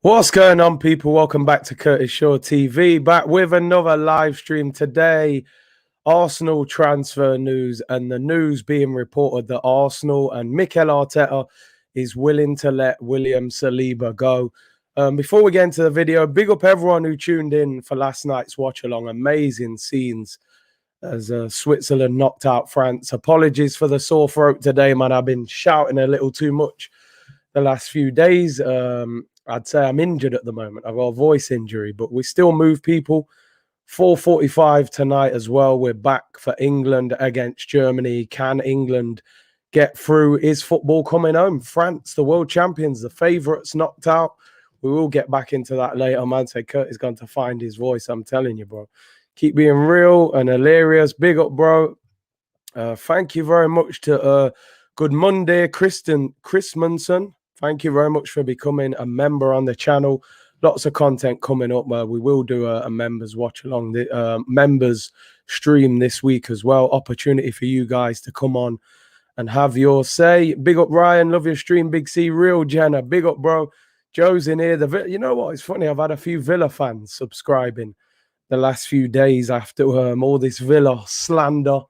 What's going on, people? Welcome back to Curtis Shaw TV. Back with another live stream today. Arsenal transfer news and the news being reported that Arsenal and Mikel Arteta is willing to let William Saliba go. Before we get into the video, big up everyone who tuned in for last night's watch along. Amazing scenes as Switzerland knocked out France. Apologies for the sore throat today, man. I've been shouting a little too much the last few days. I'd say I'm injured at the moment. I've got a voice injury, but we still move people. 4:45 tonight as well. We're back for England against Germany. Can England get through? Is football coming home? France, the world champions, the favourites knocked out. We will get back into that later. Man, say Kurt is going to find his voice. I'm telling you, bro. Keep being real and hilarious. Big up, bro. Thank you very much to Good Monday, Chris Munson. Thank you very much for becoming a member on the channel. Lots of content coming up. We will do a members watch along, the members stream this week as well. Opportunity for you guys to come on and have your say. Big up Ryan, love your stream. Big C, real Jenna. Big up, bro. Joe's in here. You know what? It's funny. I've had a few Villa fans subscribing the last few days after all this Villa slander,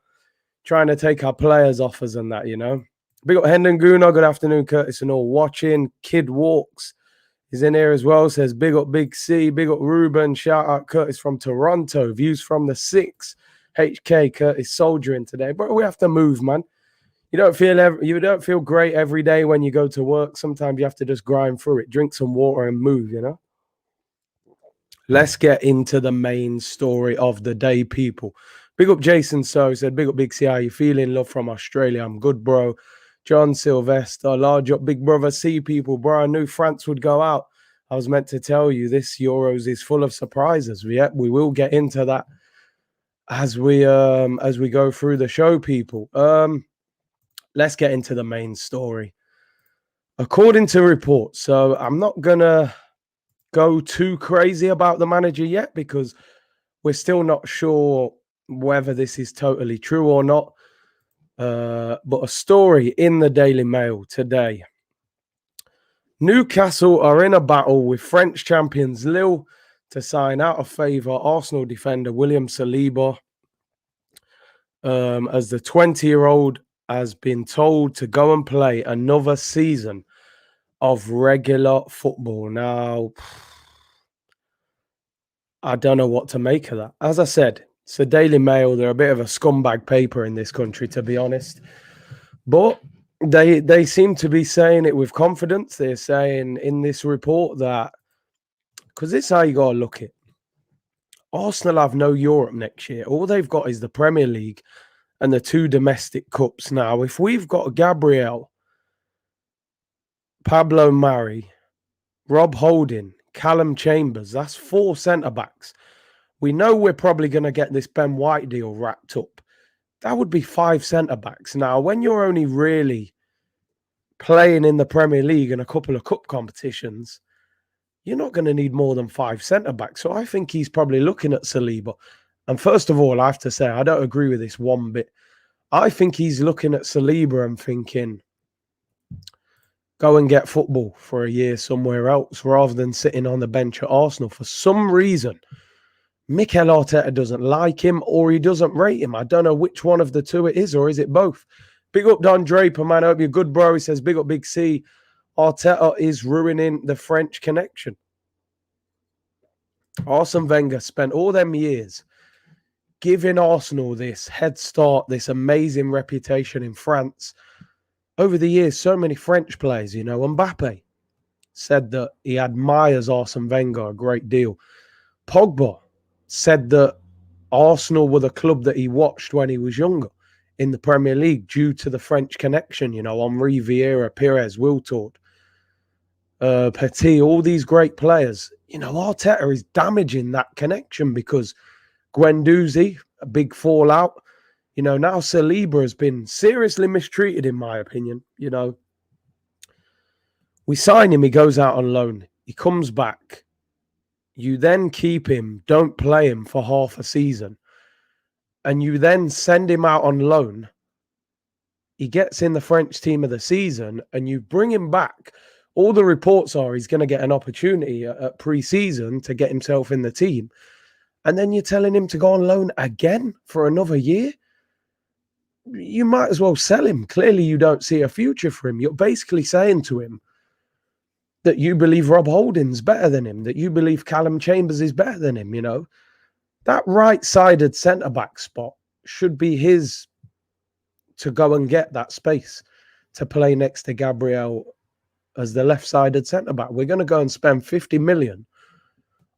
trying to take our players' offers and that, you know. Big up Hendon Guna. Good afternoon, Curtis and all watching. Kid Walks is in here as well. Says big up Big C. Big up Ruben. Shout out Curtis from Toronto. Views from the 6. HK Curtis soldiering today. But we have to move, man. You don't feel great every day when you go to work. Sometimes you have to just grind through it. Drink some water and move, you know. Let's get into the main story of the day, people. Big up Jason So said, big up Big C. How you feeling? Love from Australia. I'm good, bro. John Sylvester, large up Big Brother C people, bro. I knew France would go out. I was meant to tell you this Euros is full of surprises. We will get into that as we go through the show, people. Let's get into the main story. According to reports, so I'm not gonna go too crazy about the manager yet because we're still not sure whether this is totally true or not. But a story in the Daily Mail today. Newcastle are in a battle with French champions Lille to sign out of favour Arsenal defender William Saliba, as the 20-year-old has been told to go and play another season of regular football. Now, I don't know what to make of that. As I said, it's the Daily Mail. They're a bit of a scumbag paper in this country, to be honest. But they seem to be saying it with confidence. They're saying in this report that, because this is how you got to look at it. Arsenal have no Europe next year. All they've got is the Premier League and the 2 domestic cups. Now, if we've got Gabriel, Pablo Mari, Rob Holding, Callum Chambers, that's 4 centre-backs. We know we're probably going to get this Ben White deal wrapped up. That would be 5 centre-backs. Now, when you're only really playing in the Premier League and a couple of cup competitions, you're not going to need more than 5 centre-backs. So I think he's probably looking at Saliba. And first of all, I have to say, I don't agree with this one bit. I think he's looking at Saliba and thinking, go and get football for a year somewhere else rather than sitting on the bench at Arsenal. For some reason, Mikel Arteta doesn't like him or he doesn't rate him. I don't know which one of the two it is, or is it both? Big up Don Draper, man. I hope you're good, bro. He says, big up Big C. Arteta is ruining the French connection. Arsene Wenger spent all them years giving Arsenal this head start, this amazing reputation in France. Over the years, so many French players, you know, Mbappe said that he admires Arsene Wenger a great deal. Pogba said that Arsenal were the club that he watched when he was younger in the Premier League due to the French connection, you know, Henri, Vieira, Pires, Wiltord, Petit, all these great players. You know, Arteta is damaging that connection because Guendouzi, a big fallout. You know, now Saliba has been seriously mistreated, in my opinion. You know, we sign him, he goes out on loan. He comes back. You then keep him, don't play him for half a season. And you then send him out on loan. He gets in the French team of the season and you bring him back All the reports are he's going to get an opportunity at pre-season to get himself in the team. And then you're telling him to go on loan again for another year? You might as well sell him. Clearly, you don't see a future for him. You're basically saying to him that you believe Rob Holding's better than him, that you believe Callum Chambers is better than him, you know. That right-sided centre-back spot should be his to go and get that space to play next to Gabriel as the left-sided centre-back. We're going to go and spend 50 million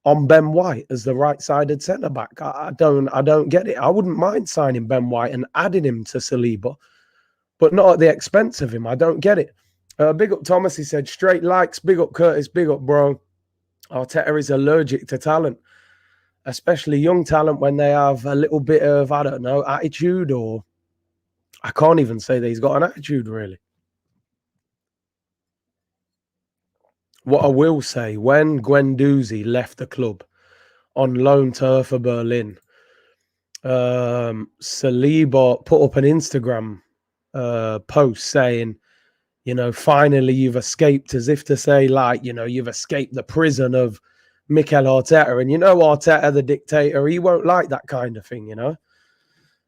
on Ben White as the right-sided centre-back. I don't get it. I wouldn't mind signing Ben White and adding him to Saliba, but not at the expense of him. I don't get it. Big up Thomas, he said, straight likes. Big up Curtis, big up bro. Arteta is allergic to talent, especially young talent when they have a little bit of, I don't know, attitude, or I can't even say that he's got an attitude, really. What I will say, when Guendouzi left the club on loan to Hertha Berlin, Saliba put up an Instagram post saying, you know, finally you've escaped, as if to say, like, you know, you've escaped the prison of Mikel Arteta. And you know, Arteta, the dictator, he won't like that kind of thing, you know.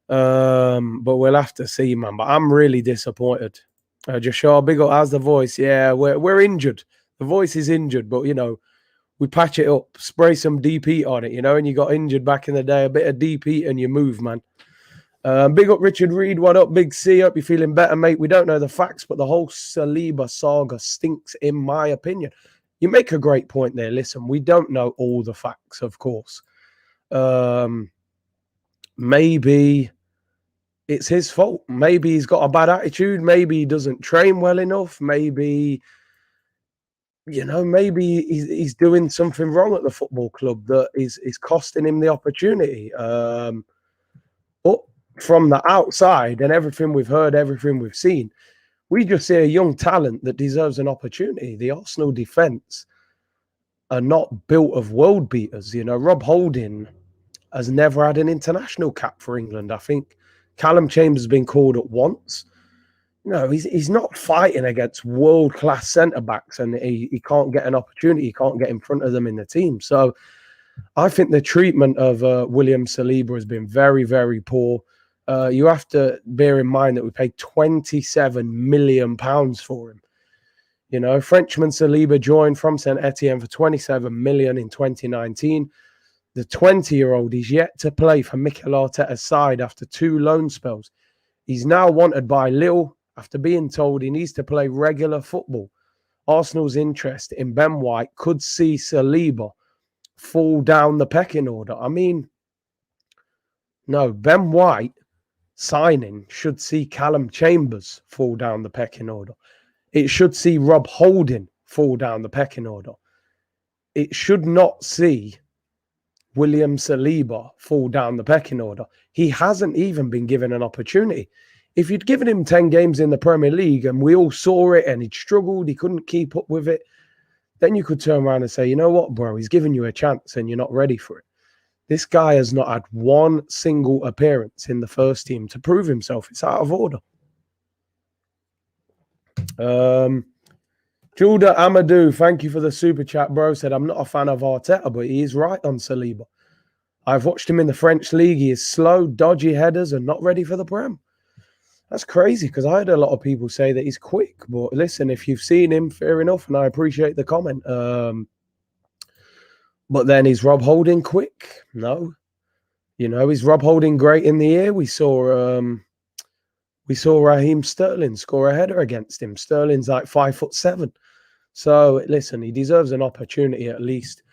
But we'll have to see, man. But I'm really disappointed. Joshua, big up, how's the voice? Yeah, we're injured. The voice is injured, but, you know, we patch it up, spray some deep heat on it, you know, and you got injured back in the day. A bit of deep heat and you move, man. Big up Richard Reed, what up, Big C? Hope you're feeling better, mate. We don't know the facts, but the whole Saliba saga stinks, in my opinion. You make a great point there. Listen, we don't know all the facts, of course. Maybe it's his fault. Maybe he's got a bad attitude. Maybe he doesn't train well enough. Maybe, you know, maybe he's doing something wrong at the football club that is costing him the opportunity. But from the outside and everything we've heard, everything we've seen, we just see a young talent that deserves an opportunity. The Arsenal defence are not built of world beaters. You know, Rob Holding has never had an international cap for England. I think Callum Chambers has been called up once. No, he's not fighting against world-class centre-backs, and he can't get an opportunity. He can't get in front of them in the team. So I think the treatment of William Saliba has been very, very poor. You have to bear in mind that we paid £27 million for him. You know, Frenchman Saliba joined from Saint Etienne for £27 million in 2019. The 20-year-old is yet to play for Mikel Arteta's side after 2 loan spells. He's now wanted by Lille after being told he needs to play regular football. Arsenal's interest in Ben White could see Saliba fall down the pecking order. I mean, no, Ben White signing should see Callum Chambers fall down the pecking order. It should see Rob Holding fall down the pecking order. It should not see William Saliba fall down the pecking order. He hasn't even been given an opportunity. If you'd given him 10 games in the Premier League and we all saw it and he'd struggled, he couldn't keep up with it, then you could turn around and say, you know what, bro, he's given you a chance and you're not ready for it. This guy has not had one single appearance in the first team to prove himself. It's out of order. Julda Amadou, thank you for the super chat, bro. Said, I'm not a fan of Arteta, but he is right on Saliba. I've watched him in the French league. He is slow, dodgy headers and not ready for the Prem. That's crazy, because I heard a lot of people say that he's quick. But listen, if you've seen him, fair enough, and I appreciate the comment. But then is Rob Holding quick? No. You know, is Rob Holding great in the air? We saw Raheem Sterling score a header against him. Sterling's like 5'7". So listen, he deserves an opportunity at least.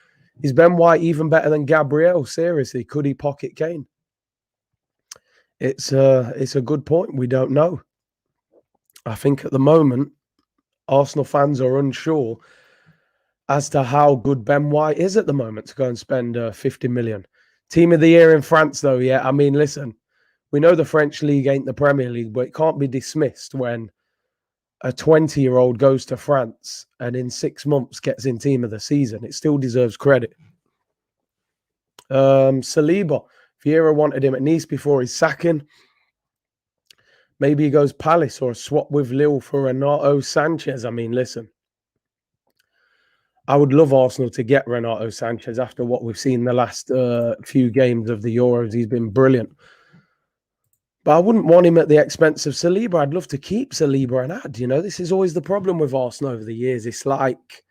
Is Ben White even better than Gabriel? Seriously, could he pocket Kane? It's a good point. We don't know. I think at the moment, Arsenal fans are unsure as to how good Ben White is at the moment to go and spend 50 million. Team of the year in France, though, yeah. I mean, listen, we know the French league ain't the Premier League, but it can't be dismissed when a 20-year-old goes to France and in 6 months gets in team of the season. It still deserves credit. Saliba, Vieira wanted him at Nice before his sacking. Maybe he goes Palace or a swap with Lille for Renato Sanchez. I mean, listen, I would love Arsenal to get Renato Sanchez after what we've seen the last few games of the Euros. He's been brilliant. But I wouldn't want him at the expense of Saliba. I'd love to keep Saliba and add. This is always the problem with Arsenal over the years. It's like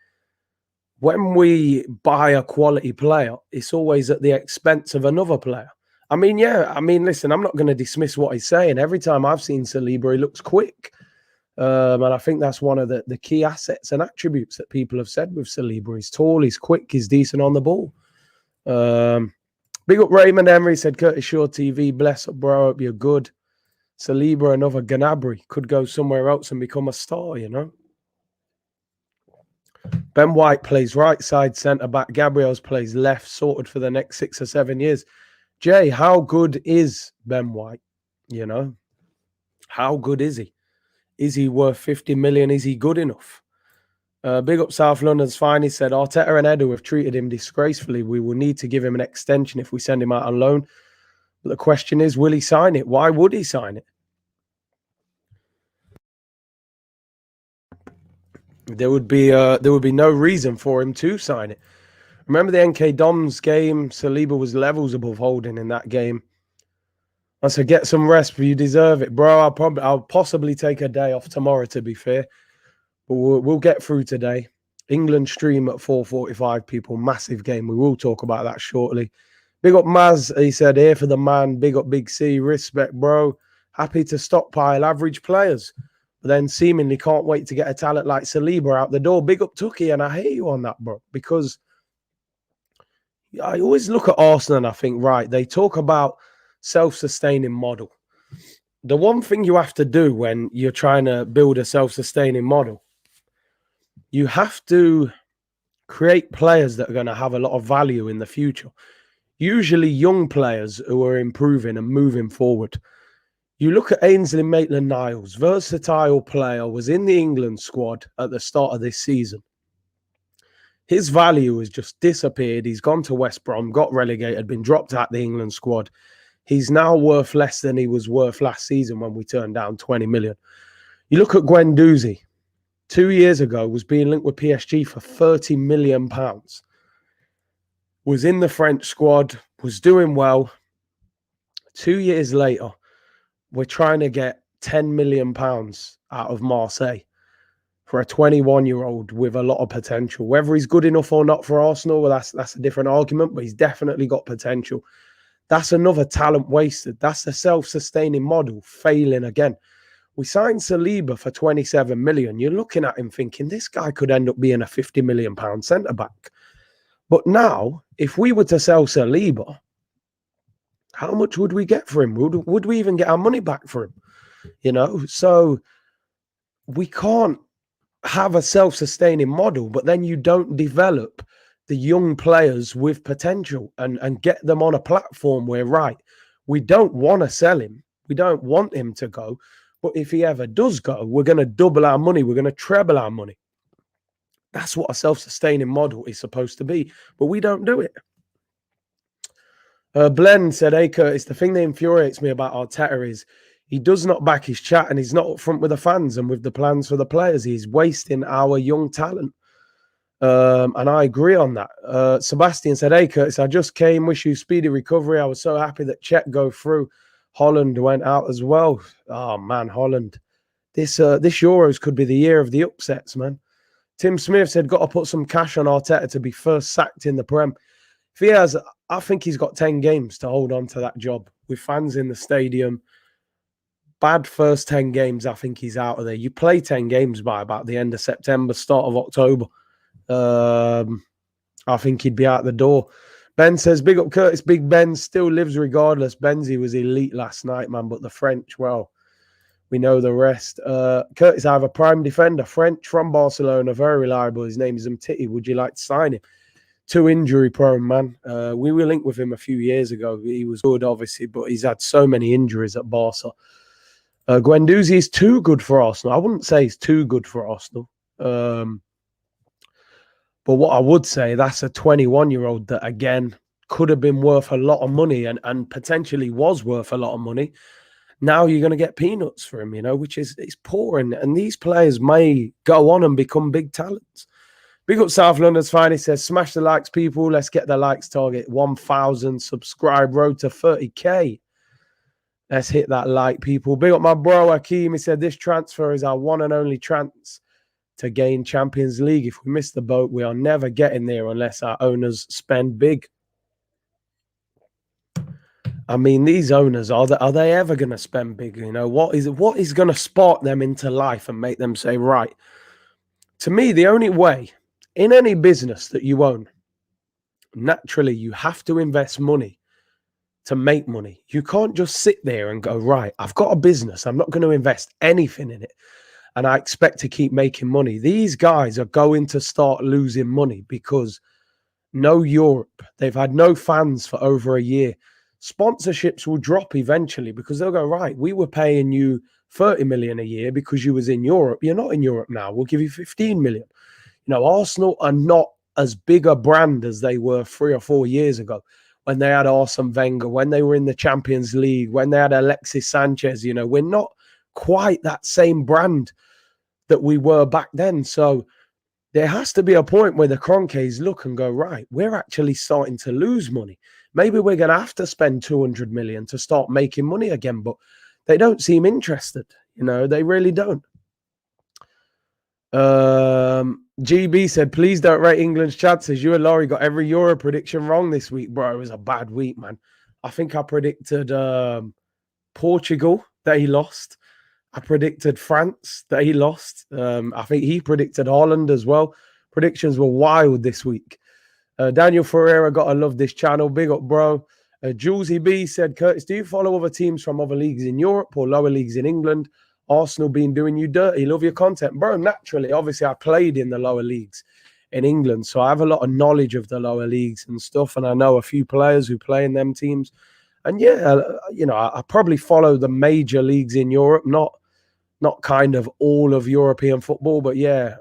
when we buy a quality player, it's always at the expense of another player. Listen, I'm not going to dismiss what he's saying. Every time I've seen Saliba, he looks quick. And I think that's one of the key assets and attributes that people have said with Saliba. He's tall, he's quick, he's decent on the ball. Big up Raymond Emery, said Curtis Shaw TV, bless up, bro, hope you're good. Saliba, another Gnabry, could go somewhere else and become a star, Ben White plays right side centre-back. Gabriel's plays left, sorted for the next 6 or 7 years. Jay, how good is Ben White? How good is he? Is he worth 50 million? Is he good enough? Big up South London's finest, said Arteta and Edu have treated him disgracefully. We will need to give him an extension if we send him out on loan. But the question is, will he sign it? Why would he sign it? There would be no reason for him to sign it. Remember the NK Doms game? Saliba was levels above Holding in that game. I said, get some rest, but you deserve it, bro. I'll possibly take a day off tomorrow, to be fair. But we'll get through today. England stream at 4:45, people. Massive game. We will talk about that shortly. Big up Maz. He said, here for the man. Big up Big C. Respect, bro. Happy to stockpile average players. But then seemingly can't wait to get a talent like Saliba out the door. Big up Tuki. And I hear you on that, bro. Because I always look at Arsenal and I think, right, they talk about self-sustaining model. The one thing you have to do when you're trying to build a self-sustaining model, you have to create players that are going to have a lot of value in the future. Usually young players who are improving and moving forward. You look at Ainsley Maitland-Niles, versatile player, was in the England squad at the start of this season. His value has just disappeared. He's gone to West Brom, got relegated, been dropped out the England squad. He's now worth less than he was worth last season when we turned down 20 million. You look at Guendouzi, 2 years ago, was being linked with PSG for £30 million. Was in the French squad, was doing well. 2 years later, we're trying to get £10 million out of Marseille for a 21-year-old with a lot of potential. Whether he's good enough or not for Arsenal, well, that's a different argument, but he's definitely got potential. That's another talent wasted. That's the self-sustaining model failing again. We signed Saliba for 27 million. You're looking at him thinking this guy could end up being a 50 million pound centre-back. But now, if we were to sell Saliba, how much would we get for him? Would we even get our money back for him? So we can't have a self-sustaining model, but then you don't develop the young players with potential and get them on a platform where, right, we don't want to sell him. We don't want him to go. But if he ever does go, we're going to double our money. We're going to treble our money. That's what a self-sustaining model is supposed to be. But we don't do it. Blend said, hey, Curtis, the thing that infuriates me about Arteta is he does not back his chat and he's not up front with the fans and with the plans for the players. He's wasting our young talent. And I agree on that. Sebastian said, hey, Curtis, I just came. Wish you speedy recovery. I was so happy that Czech go through. Holland went out as well. Oh, man, Holland. This Euros could be the year of the upsets, man. Tim Smith said, got to put some cash on Arteta to be first sacked in the Prem. If he has, I think he's got 10 games to hold on to that job with fans in the stadium. Bad first 10 games, I think he's out of there. You play 10 games by about the end of September, start of October. I think he'd be out the door. Ben says, big up Curtis. Big Ben still lives regardless. Benzi was elite last night, man. But the French, well, we know the rest. Curtis, I have a prime defender, French from Barcelona, very reliable. His name is Umtiti. Would you like to sign him? Too injury prone, man. We were linked with him a few years ago. He was good, obviously, but he's had so many injuries at Barca. Guendouzi is too good for Arsenal. I wouldn't say he's too good for Arsenal. But what I would say, that's a 21-year-old that, again, could have been worth a lot of money and potentially was worth a lot of money. Now you're going to get peanuts for him, which is it's poor. And these players may go on and become big talents. Big up South London's finest. Says, smash the likes, people. Let's get the likes target 1,000 subscribe road to 30k. Let's hit that like, people. Big up my bro Hakeem. He said, this transfer is our one and only chance to gain Champions League. If we miss the boat, we are never getting there unless our owners spend big. I mean, these owners, are they ever going to spend big? You know, what is going to spark them into life and make them say, right? To me, the only way in any business that you own, naturally, you have to invest money to make money. You can't just sit there and go, right, I've got a business. I'm not going to invest anything in it, and I expect to keep making money. These guys are going to start losing money because no Europe. They've had no fans for over a year. Sponsorships will drop eventually because they'll go, right, we were paying you 30 million a year because you was in Europe. You're not in Europe now. We'll give you 15 million. You know, Arsenal are not as big a brand as they were 3 or 4 years ago when they had Arsene Wenger, when they were in the Champions League, when they had Alexis Sanchez. You know, we're not quite that same brand that we were back then. So there has to be a point where the Kroenkes look and go, right, we're actually starting to lose money. Maybe we're going to have to spend 200 million to start making money again, but they don't seem interested. You know, they really don't. GB said, please don't rate England's chances. You and Laurie got every Euro prediction wrong this week, bro. It was a bad week, man. I think I predicted Portugal that he lost. I predicted France that he lost. I think he predicted Holland as well. Predictions were wild this week. Daniel Ferreira, gotta love this channel. Big up, bro. Julesy B said, Curtis, do you follow other teams from other leagues in Europe or lower leagues in England? Arsenal been doing you dirty. Love your content. Bro, naturally, obviously, I played in the lower leagues in England, so I have a lot of knowledge of the lower leagues and stuff, and I know a few players who play in them teams. And yeah, you know, I probably follow the major leagues in Europe, not kind of all of European football, but yeah,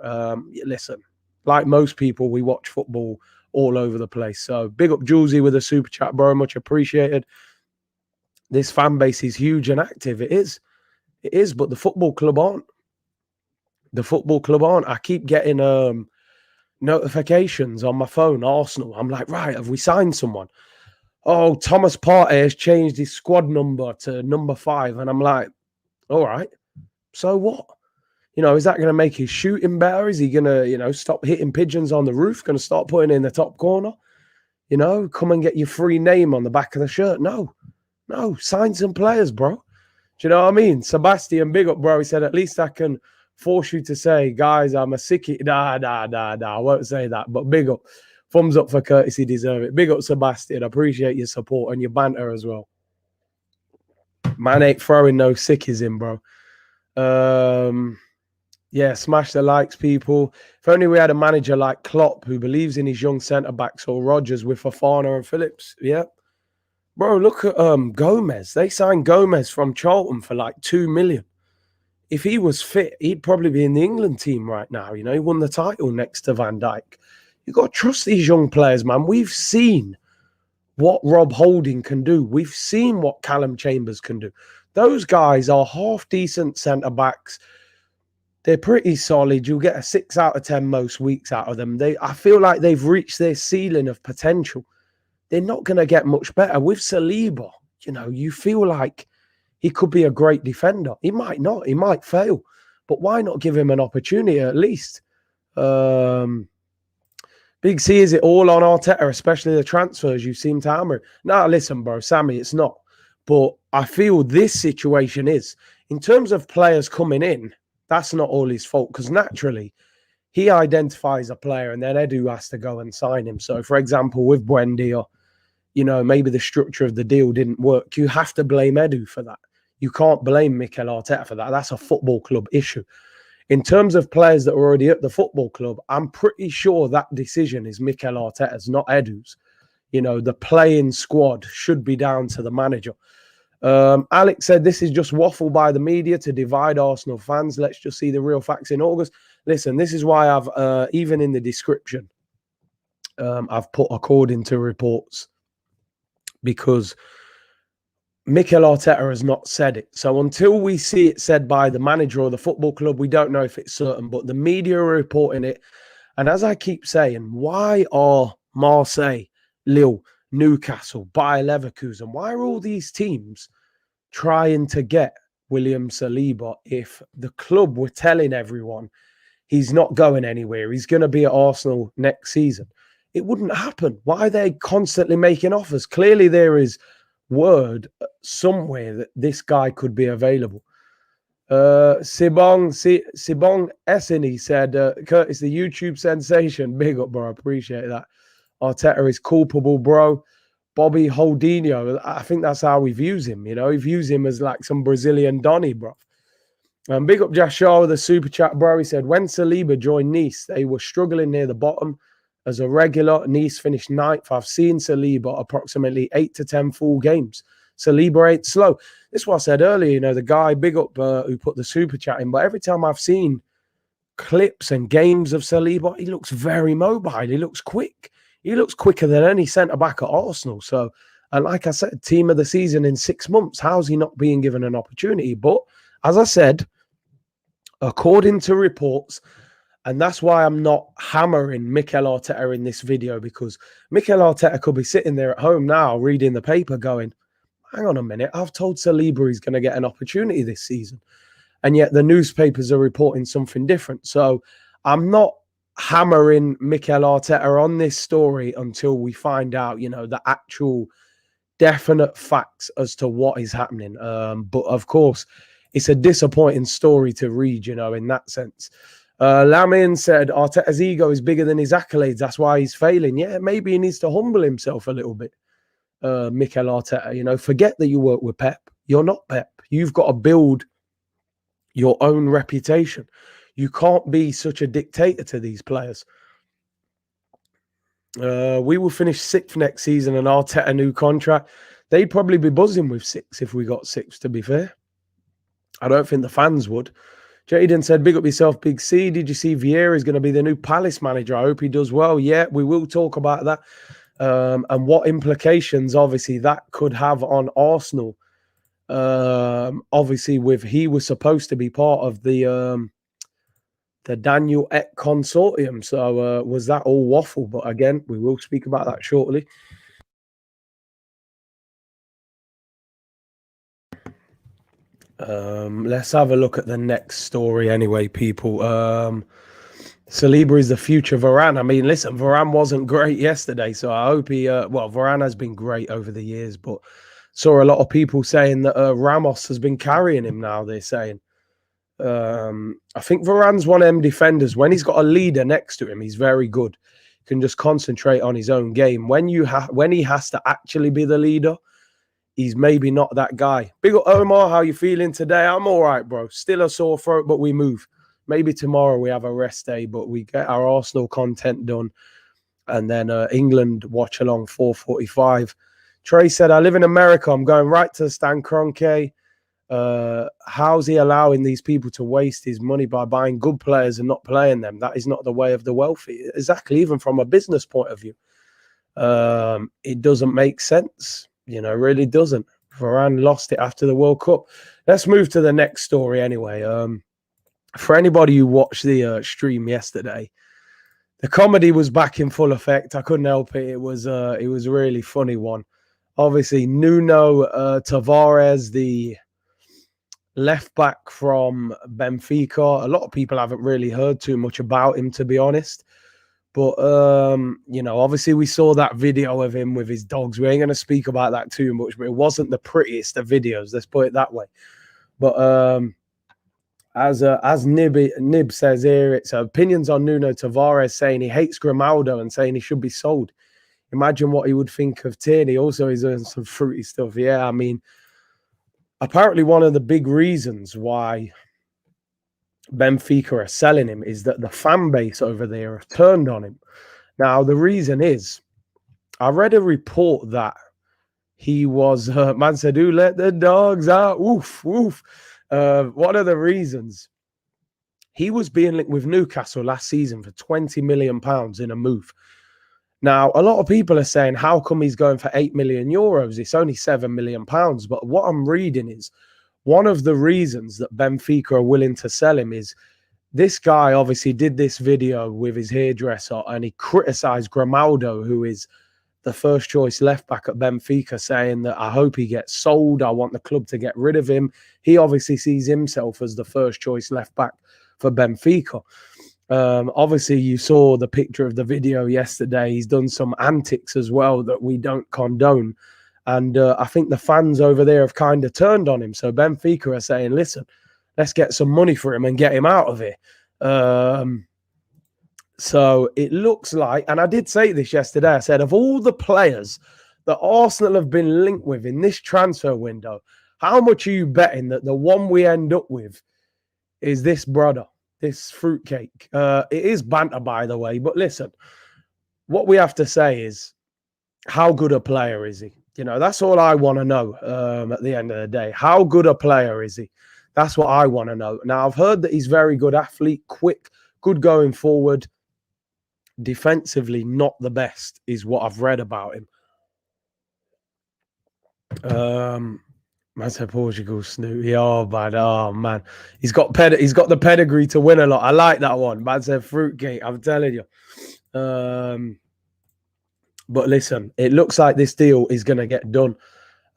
listen, like most people, we watch football all over the place. So big up Julesy with a super chat, bro. Much appreciated. This fan base is huge and active. It is, but the football club aren't. The football club aren't. I keep getting notifications on my phone, Arsenal. I'm like, right, have we signed someone? Oh, Thomas Partey has changed his squad number to number 5. And I'm like, all right, so what? You know, is that going to make his shooting better? Is he going to, you know, stop hitting pigeons on the roof? Going to start putting in the top corner? You know, come and get your free name on the back of the shirt? No, sign some players, bro. Do you know what I mean? Sebastian, big up, bro. He said, at least I can force you to say, guys, I'm a sickie. Nah, I won't say that. But big up. Thumbs up for Curtis. He deserve it. Big up, Sebastian. I appreciate your support and your banter as well. Man ain't throwing no sickies in, bro. Yeah, smash the likes, people. If only we had a manager like Klopp who believes in his young centre-backs, or Rodgers with Fofana and Phillips. Yeah. Bro, look at Gomez. They signed Gomez from Charlton for like 2 million. If he was fit, he'd probably be in the England team right now. You know, he won the title next to Van Dijk. You got to trust these young players, man. We've seen what Rob Holding can do. We've seen what Callum Chambers can do. Those guys are half-decent centre-backs. They're pretty solid. You'll get a 6 out of 10 most weeks out of them. I feel like they've reached their ceiling of potential. They're not going to get much better. With Saliba, you know, you feel like he could be a great defender. He might not. He might fail. But why not give him an opportunity at least? Big C, is it all on Arteta, especially the transfers? You seem to hammer it. No, listen, bro, Sammy, it's not. But I feel this situation is. In terms of players coming in, that's not all his fault, because naturally he identifies a player and then Edu has to go and sign him. So, for example, with Buendia, you know, maybe the structure of the deal didn't work. You have to blame Edu for that. You can't blame Mikel Arteta for that. That's a football club issue. In terms of players that are already at the football club, I'm pretty sure that decision is Mikel Arteta's, not Edu's. You know, the playing squad should be down to the manager. Alex said, this is just waffle by the media to divide Arsenal fans. Let's just see the real facts in August. Listen, this is why I've, even in the description, I've put according to reports, because Mikel Arteta has not said it. So until we see it said by the manager or the football club, we don't know if it's certain. But the media are reporting it. And as I keep saying, why are Marseille, Lille, Newcastle, Bayer Leverkusen, why are all these teams trying to get William Saliba if the club were telling everyone he's not going anywhere, he's going to be at Arsenal next season? It wouldn't happen. Why are they constantly making offers? Clearly there is word somewhere that this guy could be available. Sibong Esseny said, Curtis, the YouTube sensation. Big up, bro. I appreciate that. Arteta is culpable, bro. Bobby Holdinho, I think that's how he views him. You know, he views him as like some Brazilian Donny, bro. Big up Josh Shaw with a super chat, bro. He said, when Saliba joined Nice, they were struggling near the bottom. As a regular, Nice finished 9th. I've seen Saliba approximately 8 to 10 full games. Saliba ain't slow. This is what I said earlier, you know, the guy, big up, who put the super chat in. But every time I've seen clips and games of Saliba, he looks very mobile. He looks quick. He looks quicker than any centre-back at Arsenal. So, and like I said, team of the season in 6 months. How's he not being given an opportunity? But as I said, according to reports, and that's why I'm not hammering Mikel Arteta in this video, because Mikel Arteta could be sitting there at home now reading the paper going, hang on a minute, I've told Saliba he's going to get an opportunity this season. And yet the newspapers are reporting something different. So I'm not hammering Mikel Arteta on this story until we find out, you know, the actual definite facts as to what is happening. But of course, it's a disappointing story to read, you know, in that sense. Lamin said, Arteta's ego is bigger than his accolades. That's why he's failing. Yeah, maybe he needs to humble himself a little bit. Mikel Arteta, you know, forget that you work with Pep. You're not Pep. You've got to build your own reputation. You can't be such a dictator to these players. We will finish 6th next season and Arteta new contract. They'd probably be buzzing with 6 if we got 6, to be fair. I don't think the fans would. Jaden said, big up yourself, Big C. Did you see Vieira is going to be the new Palace manager? I hope he does well. Yeah, we will talk about that. And what implications, obviously, that could have on Arsenal. Obviously, he was supposed to be part of the Daniel Ek consortium. So was that all waffle? But again, we will speak about that shortly. Let's have a look at the next story anyway, people. Saliba is the future Varane. I mean, listen, Varane wasn't great yesterday, so I hope he... well, Varane has been great over the years, but saw a lot of people saying that Ramos has been carrying him now, they're saying. I think Varane's one of them defenders. When he's got a leader next to him, he's very good. He can just concentrate on his own game. When he has to actually be the leader, he's maybe not that guy. Big up, Omar, how you feeling today? I'm all right, bro. Still a sore throat, but we move. Maybe tomorrow we have a rest day, but we get our Arsenal content done. And then England watch along 4:45. Trey said, I live in America. I'm going right to Stan Kroenke. How's he allowing these people to waste his money by buying good players and not playing them? That is not the way of the wealthy. Exactly, even from a business point of view. It doesn't make sense. You know, really doesn't. Varane lost it after the World Cup. Let's move to the next story anyway. For anybody who watched the stream yesterday, the comedy was back in full effect. I couldn't help it. It was a really funny one. Obviously, Nuno Tavares, the left back from Benfica. A lot of people haven't really heard too much about him, to be honest. But, you know, obviously we saw that video of him with his dogs. We ain't going to speak about that too much, but it wasn't the prettiest of videos. Let's put it that way. But as Nib says here, it's opinions on Nuno Tavares saying he hates Grimaldo and saying he should be sold. Imagine what he would think of Tierney. Also, he's doing some fruity stuff. Yeah, I mean, apparently one of the big reasons why Benfica are selling him is that the fan base over there have turned on him. Now, the reason is, I read a report that he was, man said, "Who let the dogs out?" Woof, woof. One of the reasons, he was being linked with Newcastle last season for £20 million in a move. Now, a lot of people are saying, how come he's going for €8 million? It's only £7 million. But what I'm reading is, one of the reasons that Benfica are willing to sell him is this guy obviously did this video with his hairdresser and he criticised Grimaldo, who is the first choice left back at Benfica, saying that I hope he gets sold. I want the club to get rid of him. He obviously sees himself as the first choice left back for Benfica. Obviously, you saw the picture of the video yesterday. He's done some antics as well that we don't condone. And I think the fans over there have kind of turned on him. So Benfica are saying, listen, let's get some money for him and get him out of here. So it looks like, and I did say this yesterday, I said, of all the players that Arsenal have been linked with in this transfer window, how much are you betting that the one we end up with is this brother, this fruitcake? It is banter, by the way, but listen, what we have to say is, how good a player is he? You know, that's all I want to know at the end of the day. How good a player is he? That's what I want to know. Now, I've heard that he's very good athlete, quick, good going forward. Defensively, not the best, is what I've read about him. I said Portugal Snooty. Oh, man. Oh, man. He's got the pedigree to win a lot. I like that one. Man said fruitcake. I'm telling you. But listen, it looks like this deal is going to get done.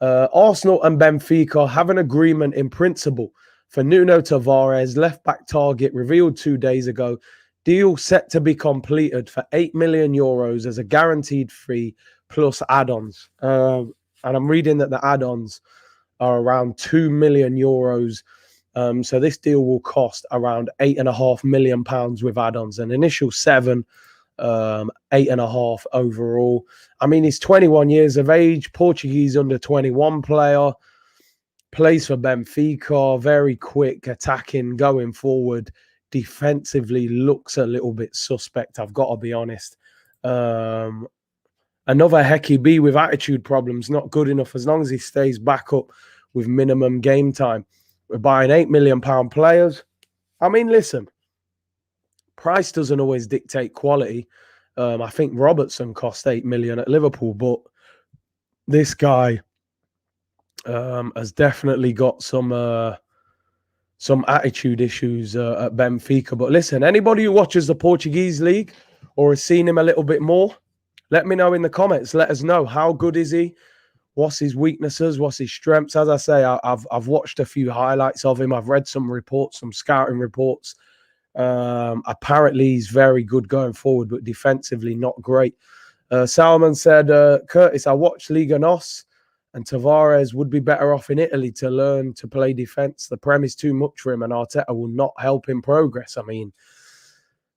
Arsenal and Benfica have an agreement in principle for Nuno Tavares, left-back target, revealed 2 days ago. Deal set to be completed for €8 million as a guaranteed fee plus add-ons. And I'm reading that the add-ons are around €2 million. So this deal will cost around £8.5 million with add-ons. An initial 7, 8.5 overall. I mean, he's 21 years of age, Portuguese under 21 player, plays for Benfica, very quick, attacking, going forward. Defensively looks a little bit suspect, I've got to be honest. Another Hecky B with attitude problems, not good enough as long as he stays back up with minimum game time. We're buying £8 million players. I mean, listen, price doesn't always dictate quality. I think Robertson cost £8 million at Liverpool, but this guy has definitely got some attitude issues at Benfica. But listen, anybody who watches the Portuguese league or has seen him a little bit more, let me know in the comments. Let us know, how good is he? What's his weaknesses? What's his strengths? As I say, I've watched a few highlights of him. I've read some reports, some scouting reports. Apparently, he's very good going forward, but defensively not great. Salman said, Curtis, I watched Liga NOS, and Tavares would be better off in Italy to learn to play defense. The Prem is too much for him, and Arteta will not help him progress. I mean,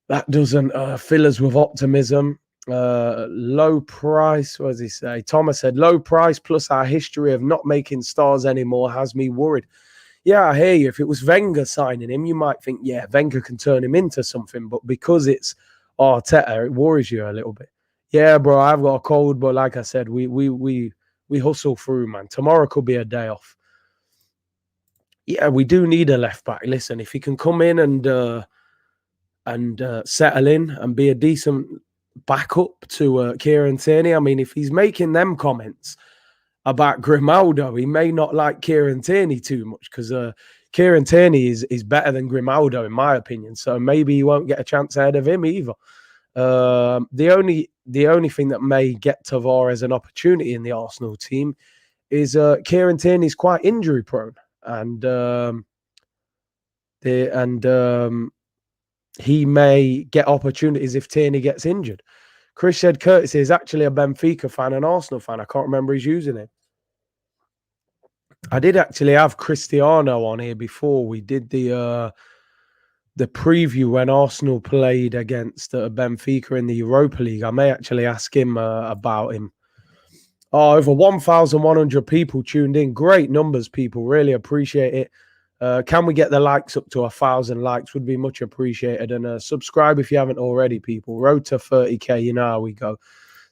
that doesn't fill us with optimism. Low price, what does he say? Thomas said, low price plus our history of not making stars anymore has me worried. Yeah, I hear you. If it was Wenger signing him, you might think, yeah, Wenger can turn him into something. But because it's Arteta, it worries you a little bit. Yeah, bro, I've got a cold, but like I said, we hustle through, man. Tomorrow could be a day off. Yeah, we do need a left back. Listen, if he can come in and settle in and be a decent backup to Kieran Tierney. I mean, if he's making them comments about Grimaldo, he may not like Kieran Tierney too much, because Kieran Tierney is better than Grimaldo, in my opinion. So maybe he won't get a chance ahead of him either. The only thing that may get Tavares an opportunity in the Arsenal team is Kieran Tierney's quite injury prone, and he may get opportunities if Tierney gets injured. Chris said Curtis is actually a Benfica fan and Arsenal fan. I can't remember his username. I did actually have Cristiano on here before. We did the preview when Arsenal played against Benfica in the Europa League. I may actually ask him about him. Oh, over 1,100 people tuned in. Great numbers, people. Really appreciate it. Can we get the likes up to 1,000 likes? Would be much appreciated. And subscribe if you haven't already, people. Road to 30K, you know how we go.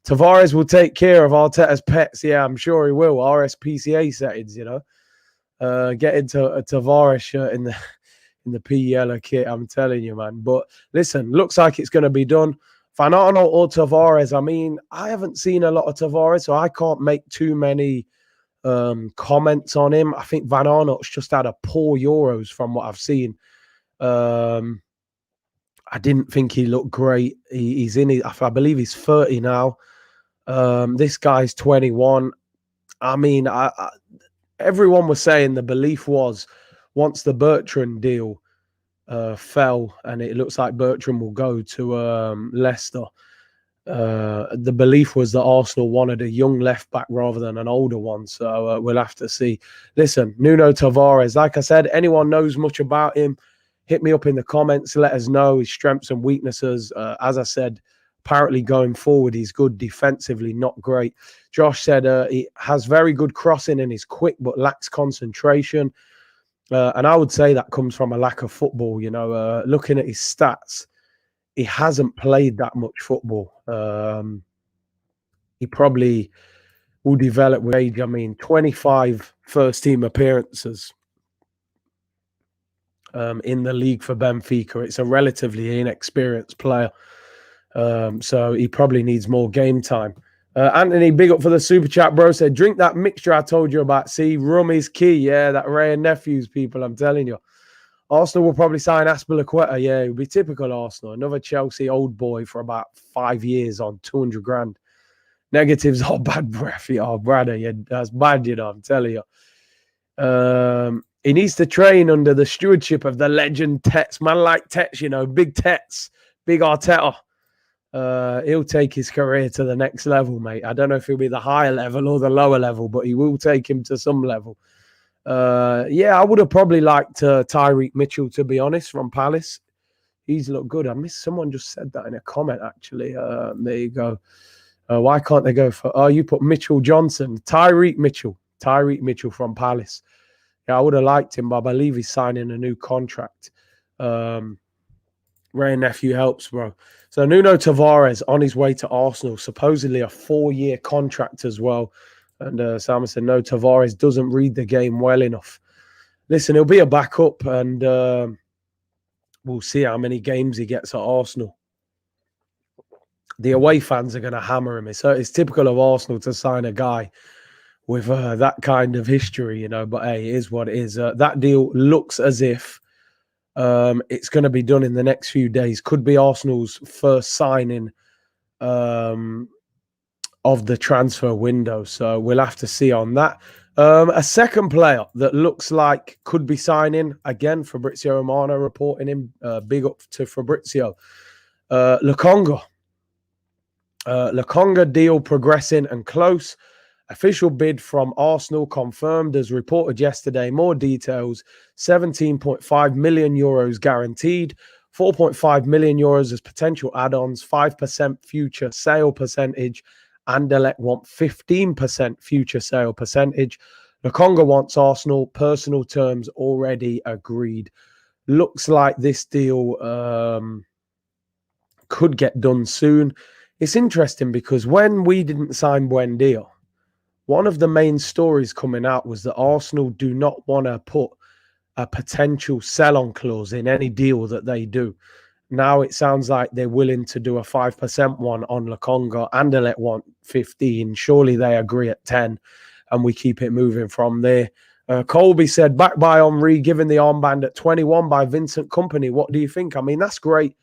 Tavares will take care of Arteta's pets. Yeah, I'm sure he will. RSPCA settings, you know. Get into a Tavares shirt in the P yellow kit, I'm telling you, man. But listen, looks like it's going to be done. Van Arnold or Tavares, I mean, I haven't seen a lot of Tavares, so I can't make too many comments on him. I think Van Arnold's just had a poor Euros from what I've seen. I didn't think he looked great. He's in I believe he's 30 now. This guy's 21. I mean, everyone was saying the belief was once the Bertrand deal fell, and it looks like Bertrand will go to Leicester. The belief was that Arsenal wanted a young left back rather than an older one. So we'll have to see. Listen, Nuno Tavares, like I said, anyone knows much about him, hit me up in the comments. Let us know his strengths and weaknesses. As I said, apparently going forward, he's good defensively, not great. Josh said he has very good crossing and is quick but lacks concentration. And I would say that comes from a lack of football. Looking at his stats, he hasn't played that much football. He probably will develop with age. I mean, 25 first-team appearances in the league for Benfica. It's a relatively inexperienced player. So he probably needs more game time. Anthony, big up for the super chat, bro. Said, drink that mixture I told you about. See, rum is key. Yeah, that Ray and Nephews, people, I'm telling you. Arsenal will probably sign Aspilicueta. Yeah, it would be typical Arsenal. Another Chelsea old boy for about 5 years on 200 grand. Negatives are bad breath. Oh, brother, yeah, that's bad, I'm telling you. He needs to train under the stewardship of the legend Tets. Man like Tets, big Tets, big Arteta. He'll take his career to the next level, mate. I don't know if he'll be the higher level or the lower level, but he will take him to some level. I would have probably liked Tyreek Mitchell, to be honest, from Palace. He's looked good. I missed someone just said that in a comment, actually. There you go. Why can't they go for... you put Mitchell Johnson. Tyreek Mitchell from Palace. Yeah, I would have liked him, but I believe he's signing a new contract. Ray Nephew helps, bro. So Nuno Tavares on his way to Arsenal, supposedly a 4-year contract as well. And Simon said, no, Tavares doesn't read the game well enough. Listen, he'll be a backup, and we'll see how many games he gets at Arsenal. The away fans are going to hammer him. It's typical of Arsenal to sign a guy with that kind of history, but hey, it is what it is. That deal looks as if it's going to be done in the next few days. Could be Arsenal's first signing of the transfer window. So we'll have to see on that. A second player that looks like could be signing, again, Fabrizio Romano reporting him. Big up to Fabrizio. Lokonga. Lokonga deal progressing and close. Official bid from Arsenal confirmed as reported yesterday. More details. 17.5 million euros guaranteed. 4.5 million euros as potential add-ons. 5% future sale percentage. Anderlecht want 15% future sale percentage. Lokonga wants Arsenal. Personal terms already agreed. Looks like this deal could get done soon. It's interesting because when we didn't sign Buendia, one of the main stories coming out was that Arsenal do not want to put a potential sell-on clause in any deal that they do. Now it sounds like they're willing to do a 5% one on Lokonga. Anderlecht want 15. Surely they agree at 10, and we keep it moving from there. Colby said, back by Henry, given the armband at 21 by Vincent Kompany. What do you think? I mean, that's great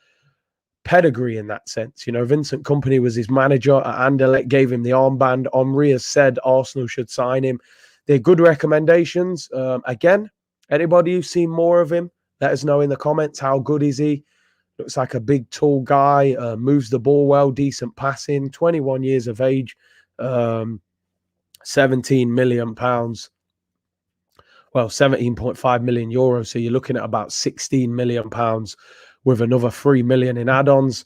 pedigree in that sense. Vincent Kompany was his manager at Anderlecht, gave him the armband. Henry has said Arsenal should sign him. They're good recommendations. Again, anybody who's seen more of him, let us know in the comments. How good is he? Looks like a big, tall guy, moves the ball well, decent passing, 21 years of age, 17 million pounds. Well, 17.5 million euros. So you're looking at about 16 million pounds with another 3 million in add-ons.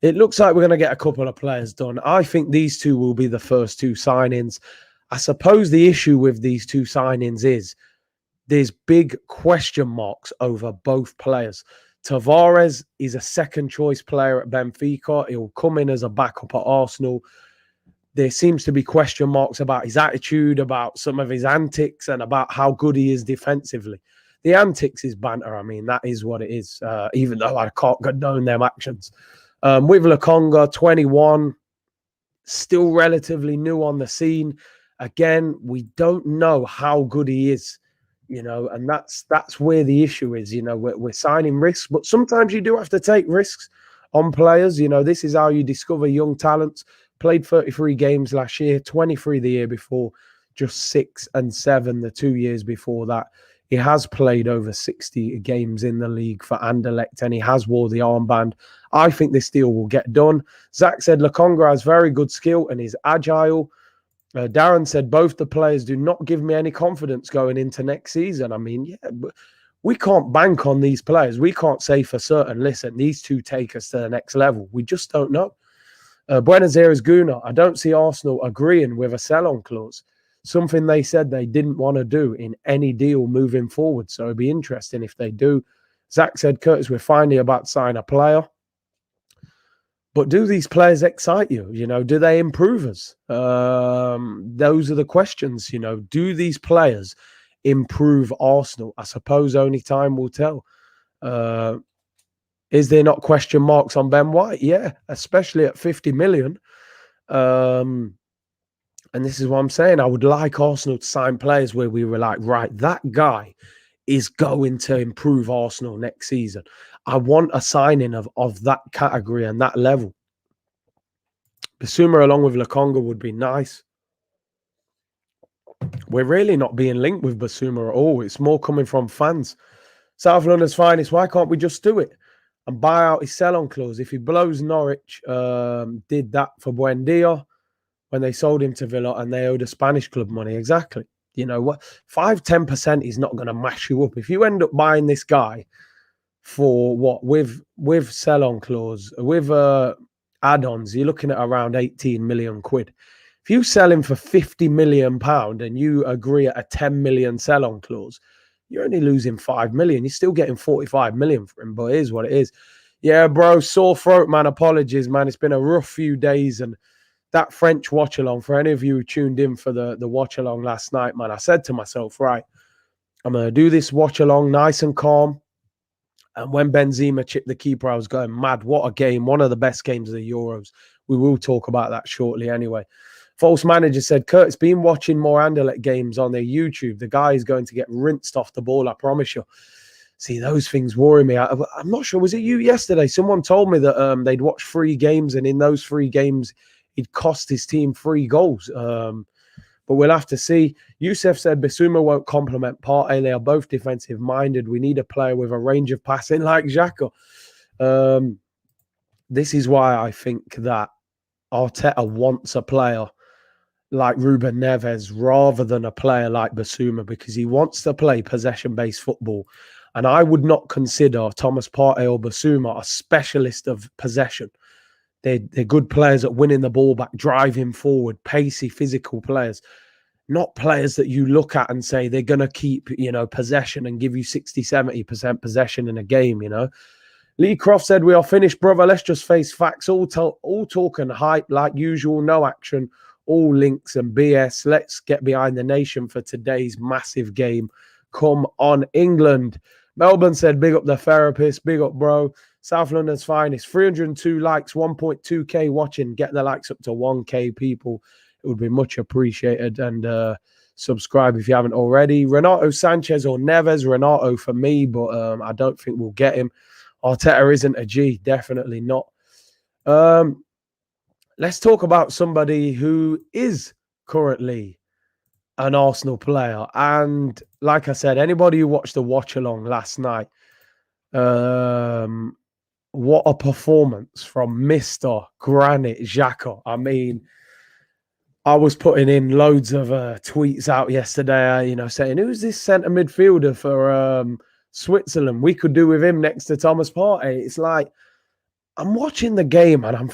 It looks like we're going to get a couple of players done. I think these two will be the first two signings. I suppose the issue with these two signings is there's big question marks over both players. Tavares is a second choice player at Benfica. He'll come in as a backup at Arsenal. There seems to be question marks about his attitude, about some of his antics, and about how good he is defensively. The antics is banter. I mean, that is what it is, even though I can't condone them actions. With Lokonga, 21, still relatively new on the scene. Again, we don't know how good he is and that's where the issue is. We're signing risks, but sometimes you do have to take risks on players. This is how you discover young talents. Played 33 games last year, 23 the year before, just 6 and 7 the 2 years before that. He has played over 60 games in the league for Anderlecht, and he has wore the armband. I think this deal will get done. Zach said Lokonga has very good skill and is agile. Darren said both the players do not give me any confidence going into next season. I mean, yeah, but we can't bank on these players. We can't say for certain, listen, these two take us to the next level. We just don't know. Buenos Aires Guna, I don't see Arsenal agreeing with a sell-on clause. Something they said they didn't want to do in any deal moving forward. So it'd be interesting if they do. Zach said, Curtis, we're finally about to sign a player. But do these players excite you? Do they improve us? Those are the questions. Do these players improve Arsenal? I suppose only time will tell. Is there not question marks on Ben White? Yeah, especially at 50 million. And this is what I'm saying. I would like Arsenal to sign players where we were like, right, that guy is going to improve Arsenal next season. I want a signing of that category and that level. Basuma along with Lokonga would be nice. We're really not being linked with Basuma at all. It's more coming from fans. South London's finest. Why can't we just do it and buy out his sell-on clause? If he blows Norwich, did that for Buendia when they sold him to Villa and they owed a Spanish club money. Exactly. What? 5-10% is not going to mash you up. If you end up buying this guy for what? With sell-on clause, with add-ons, you're looking at around 18 million quid. If you sell him for 50 million pound and you agree at a 10 million sell-on clause, you're only losing 5 million. You're still getting 45 million for him, but it is what it is. Yeah, bro, sore throat, man. Apologies, man. It's been a rough few days, and that French watch-along, for any of you who tuned in for the watch-along last night, man, I said to myself, right, I'm going to do this watch-along nice and calm. And when Benzema chipped the keeper, I was going mad. What a game. One of the best games of the Euros. We will talk about that shortly anyway. False Manager said, Kurt's been watching more Anderlecht games on their YouTube. The guy is going to get rinsed off the ball, I promise you. See, those things worry me. I'm not sure. Was it you yesterday? Someone told me that they'd watched 3 games, and in those 3 games, he'd cost his team 3 goals. But we'll have to see. Youssef said Basuma won't complement Partey. They are both defensive-minded. We need a player with a range of passing like Xhaka. This is why I think that Arteta wants a player like Ruben Neves rather than a player like Basuma, because he wants to play possession-based football. And I would not consider Thomas Partey or Basuma a specialist of possession. They're good players at winning the ball back, driving forward, pacey, physical players. Not players that you look at and say they're going to keep, possession and give you 60, 70% possession in a game, Lee Croft said, we are finished, brother. Let's just face facts. All talk and hype like usual. No action. All links and BS. Let's get behind the nation for today's massive game. Come on, England. Melbourne said, big up the therapist. Big up, bro. South London's finest. 302 likes, 1.2k watching. Get the likes up to 1k, people. It would be much appreciated. And subscribe if you haven't already. Renato Sanchez or Neves. Renato for me, but I don't think we'll get him. Arteta isn't a G. Definitely not. Let's talk about somebody who is currently an Arsenal player. And like I said, anybody who watched the watch-along last night, what a performance from Mr. Granit Xhaka. I mean, I was putting in loads of tweets out yesterday, saying, who's this centre midfielder for Switzerland? We could do with him next to Thomas Partey. It's like, I'm watching the game and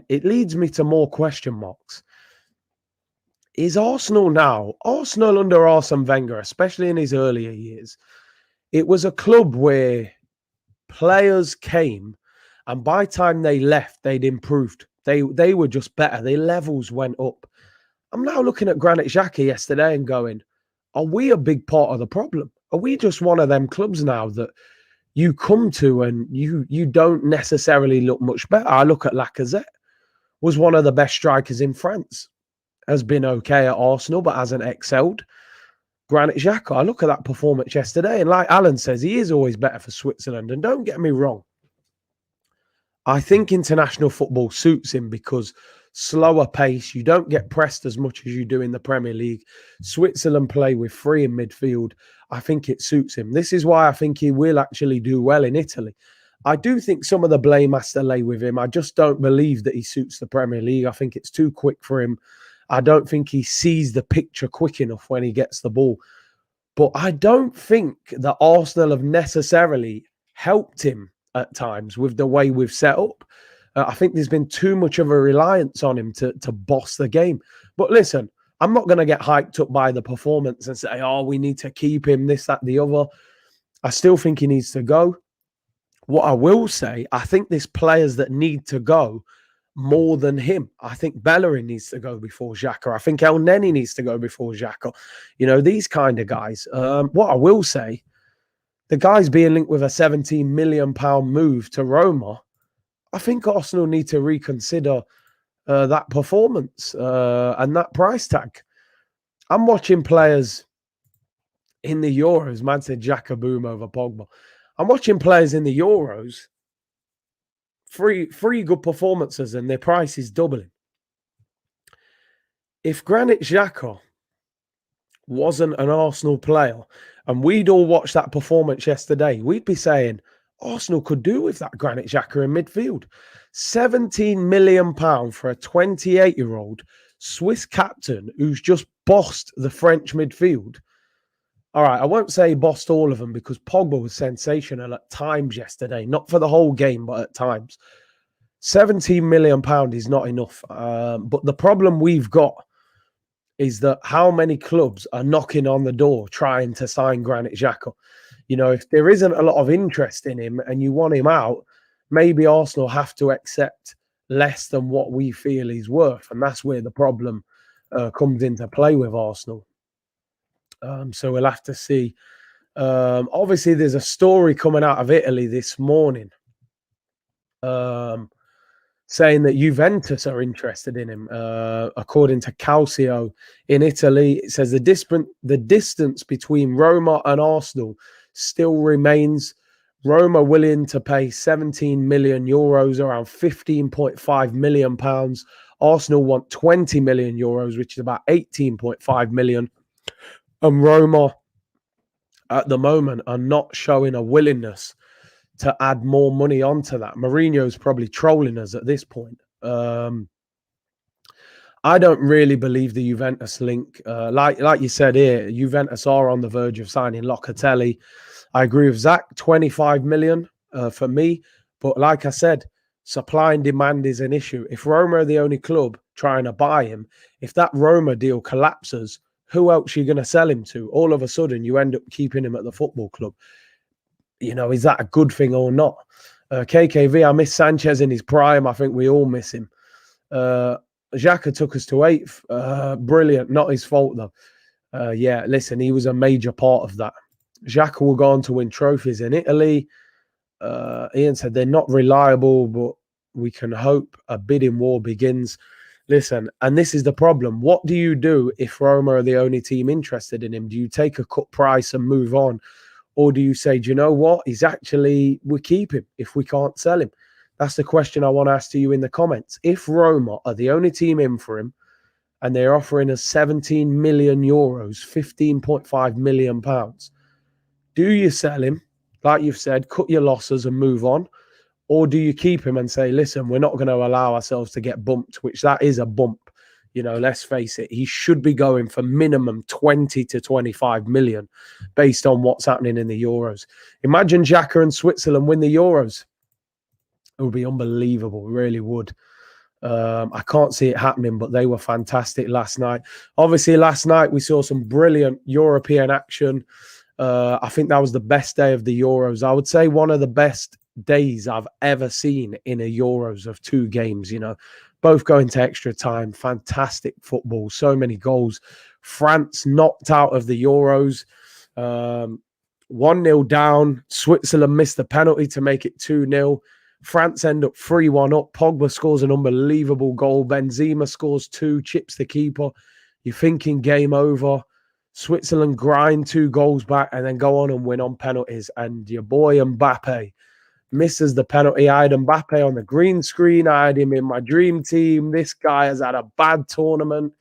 it leads me to more question marks. Is Arsenal under Arsene Wenger, especially in his earlier years, it was a club where players came and by the time they left, they'd improved. They were just better. Their levels went up. I'm now looking at Granit Xhaka yesterday and going, are we a big part of the problem? Are we just one of them clubs now that you come to and you don't necessarily look much better? I look at Lacazette, was one of the best strikers in France, has been okay at Arsenal, but hasn't excelled. Granit Xhaka. I look at that performance yesterday, and like Alan says, he is always better for Switzerland. And don't get me wrong, I think international football suits him because slower pace, you don't get pressed as much as you do in the Premier League. Switzerland play with three in midfield. I think it suits him. This is why I think he will actually do well in Italy. I do think some of the blame has to lay with him. I just don't believe that he suits the Premier League. I think it's too quick for him. I don't think he sees the picture quick enough when he gets the ball. But I don't think that Arsenal have necessarily helped him at times with the way we've set up. I think there's been too much of a reliance on him to boss the game. But listen, I'm not going to get hyped up by the performance and say, oh, we need to keep him, this, that, the other. I still think he needs to go. What I will say, I think there's players that need to go more than him. I think Bellerin needs to go before Xhaka. I think El Neni needs to go before Xhaka. You know, these kind of guys. What I will say, the guy's being linked with a £17 million move to Roma. I think Arsenal need to reconsider that performance and that price tag. I'm watching players in the Euros. Man said Xhaka boom over Pogba. I'm watching players in the Euros, three good performances, and their price is doubling. If Granit Xhaka wasn't an Arsenal player and we'd all watched that performance yesterday, we'd be saying Arsenal could do with that Granit Xhaka in midfield. £17 million for a 28-year-old Swiss captain who's just bossed the French midfield. All right, I won't say bossed all of them because Pogba was sensational at times yesterday. Not for the whole game, but at times. £17 million is not enough. But the problem we've got is that how many clubs are knocking on the door trying to sign Granit Xhaka? You know, if there isn't a lot of interest in him and you want him out, maybe Arsenal have to accept less than what we feel he's worth. And that's where the problem comes into play with Arsenal. So we'll have to see. Obviously, there's a story coming out of Italy this morning saying that Juventus are interested in him. According to Calcio in Italy, it says the distance between Roma and Arsenal still remains. Roma willing to pay 17 million euros, around 15.5 million pounds. Arsenal want 20 million euros, which is about 18.5 million. And Roma, at the moment, are not showing a willingness to add more money onto that. Mourinho's probably trolling us at this point. I don't really believe the Juventus link. Like you said here, Juventus are on the verge of signing Locatelli. I agree with Zach, 25 million for me. But like I said, supply and demand is an issue. If Roma are the only club trying to buy him, if that Roma deal collapses, who else are you going to sell him to? All of a sudden, you end up keeping him at the football club. You know, is that a good thing or not? KKV, I miss Sanchez in his prime. I think we all miss him. Xhaka took us to 8th. Brilliant. Not his fault, though. Yeah, listen, he was a major part of that. Xhaka will go on to win trophies in Italy. Ian said they're not reliable, but we can hope a bidding war begins. Listen, and this is the problem. What do you do if Roma are the only team interested in him? Do you take a cut price and move on? Or do you say, do you know what? We keep him if we can't sell him. That's the question I want to ask to you in the comments. If Roma are the only team in for him and they're offering us 17 million euros, 15.5 million pounds, do you sell him? Like you've said, cut your losses and move on. Or do you keep him and say, listen, we're not going to allow ourselves to get bumped, which that is a bump. You know, let's face it, he should be going for minimum 20 to 25 million based on what's happening in the Euros. Imagine Xhaka and Switzerland win the Euros. It would be unbelievable. It really would. I can't see it happening, but they were fantastic last night. Obviously, last night we saw some brilliant European action. I think that was the best day of the Euros. I would say one of the best days I've ever seen in a Euros of 2 games, you know, both going to extra time. Fantastic football, so many goals. France knocked out of the Euros, 1-0 down. Switzerland missed the penalty to make it 2-0. France end up 3-1 up. Pogba scores an unbelievable goal. Benzema scores 2, chips the keeper. You're thinking game over. Switzerland grind 2 goals back and then go on and win on penalties. And your boy Mbappe misses the penalty. I had Mbappe on the green screen. I had him in my dream team. This guy has had a bad tournament.